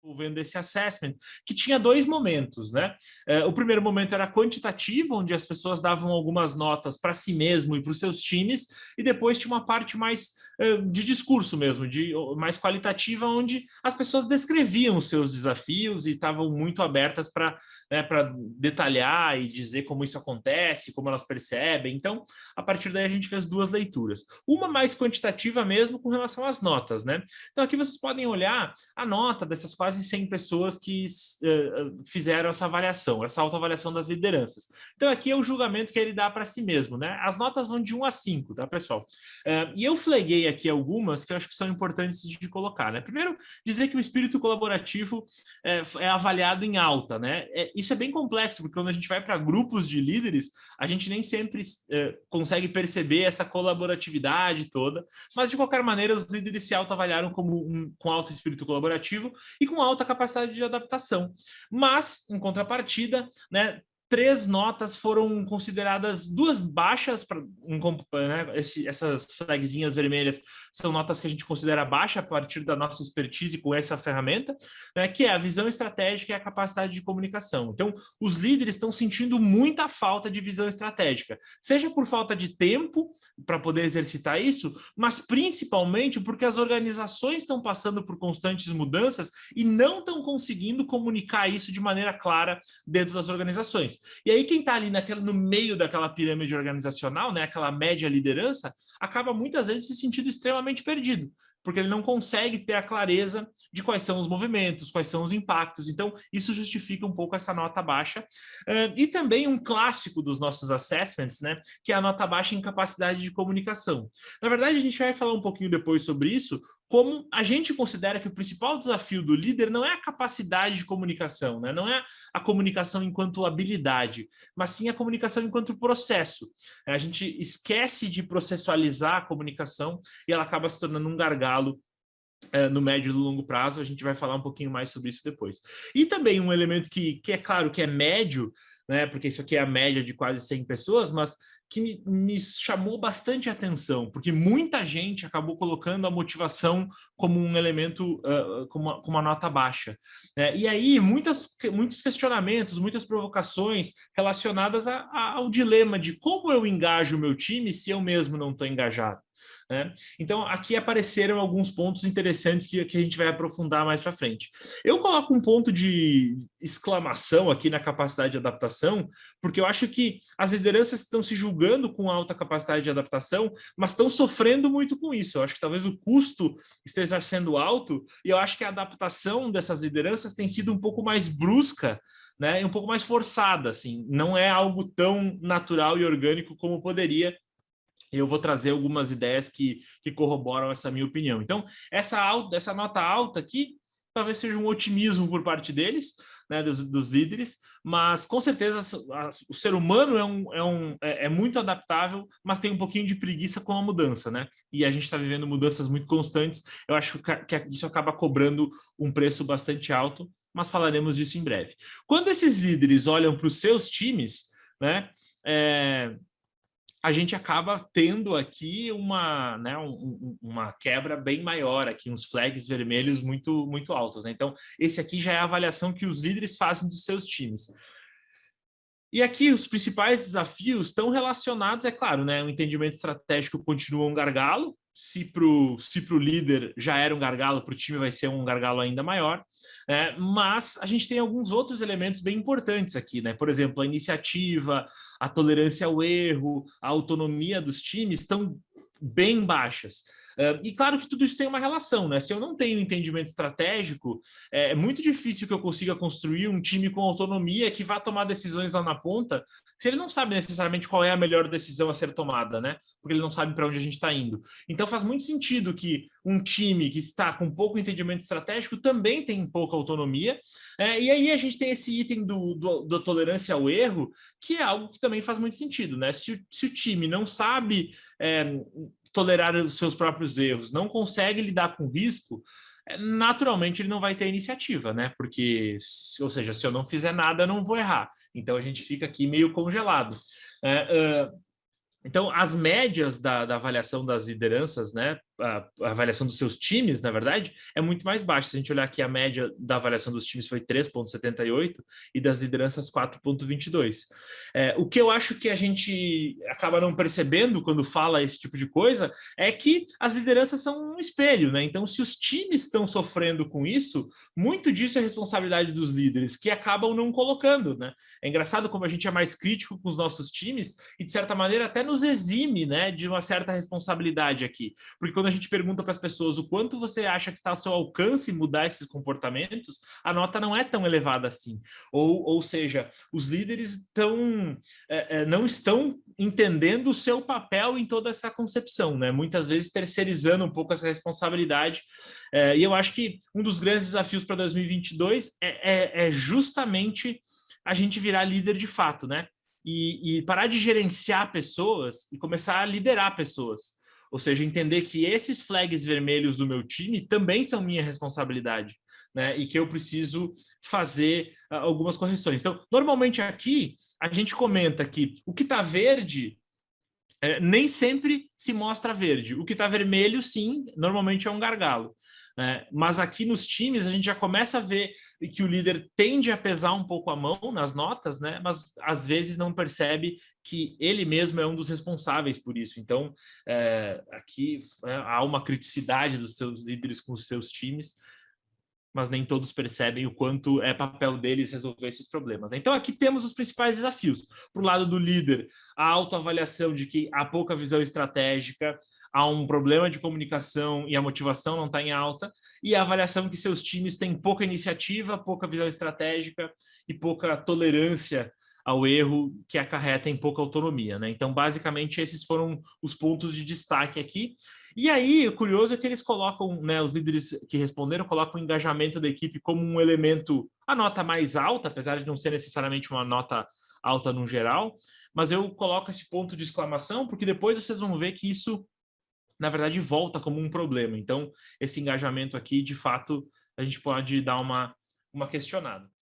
desenvolvendo esse assessment, que tinha dois momentos, né? O primeiro momento era quantitativo, onde as pessoas davam algumas notas para si mesmo e para os seus times, e depois tinha uma parte mais de discurso mesmo, mais qualitativa, onde as pessoas descreviam os seus desafios e estavam muito abertas para detalhar e dizer como isso acontece, como elas percebem. Então, a partir daí a gente fez duas leituras. Uma mais quantitativa mesmo com relação às notas, né? Então, aqui vocês podem olhar a nota dessas quase 100 pessoas que fizeram essa avaliação, essa autoavaliação das lideranças. Então, aqui é o julgamento que ele dá para si mesmo, né? As notas vão de 1 a 5, tá, pessoal? E eu flaguei aqui algumas que eu acho que são importantes de colocar, né? Primeiro, dizer que o espírito colaborativo é avaliado em alta, né? Isso é bem complexo, porque quando a gente vai para grupos de líderes, a gente nem sempre consegue perceber essa colaboratividade toda, mas de qualquer maneira os líderes se autoavaliaram com alto espírito colaborativo e com alta capacidade de adaptação. Mas, em contrapartida, né, 3 notas foram consideradas 2 baixas, né, essas flagzinhas vermelhas são notas que a gente considera baixa a partir da nossa expertise com essa ferramenta, né, que é a visão estratégica e a capacidade de comunicação. Então, os líderes estão sentindo muita falta de visão estratégica, seja por falta de tempo para poder exercitar isso, mas principalmente porque as organizações estão passando por constantes mudanças e não estão conseguindo comunicar isso de maneira clara dentro das organizações. E aí quem está ali no meio daquela pirâmide organizacional, né, aquela média liderança, acaba muitas vezes se sentindo extremamente perdido, porque ele não consegue ter a clareza de quais são os movimentos, quais são os impactos. Então, isso justifica um pouco essa nota baixa. E também um clássico dos nossos assessments, né, que é a nota baixa em capacidade de comunicação. Na verdade, a gente vai falar um pouquinho depois sobre isso, como a gente considera que o principal desafio do líder não é a capacidade de comunicação, né? Não é a comunicação enquanto habilidade, mas sim a comunicação enquanto processo. A gente esquece de processualizar a comunicação e ela acaba se tornando um gargalo no médio e no longo prazo. A gente vai falar um pouquinho mais sobre isso depois. E também um elemento que é claro que é médio, né? Porque isso aqui é a média de quase 100 pessoas, mas que me chamou bastante atenção, porque muita gente acabou colocando a motivação como um elemento, com uma nota baixa. E aí, muitos questionamentos, muitas provocações relacionadas ao dilema de como eu engajo o meu time se eu mesmo não estou engajado. Né? Então, aqui apareceram alguns pontos interessantes que a gente vai aprofundar mais para frente. Eu coloco um ponto de exclamação aqui na capacidade de adaptação, porque eu acho que as lideranças estão se julgando com alta capacidade de adaptação, mas estão sofrendo muito com isso. Eu acho que talvez o custo esteja sendo alto, e eu acho que a adaptação dessas lideranças tem sido um pouco mais brusca, né, e um pouco mais forçada, assim. Não é algo tão natural e orgânico como poderia. Eu vou trazer algumas ideias que corroboram essa minha opinião. Então, essa nota alta aqui talvez seja um otimismo por parte deles, né, dos líderes, mas com certeza o ser humano é muito adaptável, mas tem um pouquinho de preguiça com a mudança, né? E a gente está vivendo mudanças muito constantes. Eu acho que isso acaba cobrando um preço bastante alto, mas falaremos disso em breve. Quando esses líderes olham para os seus times, né? A gente acaba tendo aqui uma quebra bem maior, aqui uns flags vermelhos muito, muito altos, né? Então, esse aqui já é a avaliação que os líderes fazem dos seus times. E aqui os principais desafios estão relacionados, é claro, né? O entendimento estratégico continua um gargalo. Se para o líder já era um gargalo, para o time vai ser um gargalo ainda maior. Mas a gente tem alguns outros elementos bem importantes aqui, né? Por exemplo, a iniciativa, a tolerância ao erro, a autonomia dos times estão bem baixas. E claro que tudo isso tem uma relação, né? Se eu não tenho entendimento estratégico, é muito difícil que eu consiga construir um time com autonomia que vá tomar decisões lá na ponta, se ele não sabe necessariamente qual é a melhor decisão a ser tomada, né? Porque ele não sabe para onde a gente está indo. Então faz muito sentido que um time que está com pouco entendimento estratégico também tem pouca autonomia. E aí a gente tem esse item da tolerância ao erro, que é algo que também faz muito sentido, né? Se o time não sabe tolerar os seus próprios erros, não consegue lidar com risco, naturalmente ele não vai ter iniciativa, né? Porque, ou seja, se eu não fizer nada, eu não vou errar. Então a gente fica aqui meio congelado. Então, as médias da avaliação das lideranças, né, a avaliação dos seus times, na verdade, é muito mais baixa. Se a gente olhar aqui, a média da avaliação dos times foi 3,78 e das lideranças 4,22. O que eu acho que a gente acaba não percebendo quando fala esse tipo de coisa é que as lideranças são um espelho, né? Então, se os times estão sofrendo com isso, muito disso é responsabilidade dos líderes, que acabam não colocando, né? É engraçado como a gente é mais crítico com os nossos times e, de certa maneira, até nos exime, né, de uma certa responsabilidade aqui. Porque quando a gente pergunta para as pessoas o quanto você acha que está ao seu alcance mudar esses comportamentos, a nota não é tão elevada assim. Ou seja, os líderes não estão entendendo o seu papel em toda essa concepção, né? Muitas vezes terceirizando um pouco essa responsabilidade. E eu acho que um dos grandes desafios para 2022 é justamente a gente virar líder de fato, né? E parar de gerenciar pessoas e começar a liderar pessoas. Ou seja, entender que esses flags vermelhos do meu time também são minha responsabilidade, né? E que eu preciso fazer algumas correções. Então, normalmente aqui a gente comenta que o que está verde nem sempre se mostra verde. O que está vermelho, sim, normalmente é um gargalo. Mas aqui nos times a gente já começa a ver que o líder tende a pesar um pouco a mão nas notas, né? Mas às vezes não percebe que ele mesmo é um dos responsáveis por isso. Então, aqui há uma criticidade dos seus líderes com os seus times, mas nem todos percebem o quanto é papel deles resolver esses problemas. Então, aqui temos os principais desafios. Para o lado do líder, a autoavaliação de que há pouca visão estratégica, há um problema de comunicação e a motivação não está em alta, e a avaliação que seus times têm pouca iniciativa, pouca visão estratégica e pouca tolerância ao erro, que acarreta em pouca autonomia, né? Então, basicamente, esses foram os pontos de destaque aqui. E aí, o curioso é que eles colocam, né, os líderes que responderam, colocam o engajamento da equipe como um elemento, a nota mais alta, apesar de não ser necessariamente uma nota alta no geral, mas eu coloco esse ponto de exclamação, porque depois vocês vão ver que isso, na verdade, volta como um problema. Então, esse engajamento aqui, de fato, a gente pode dar uma questionada.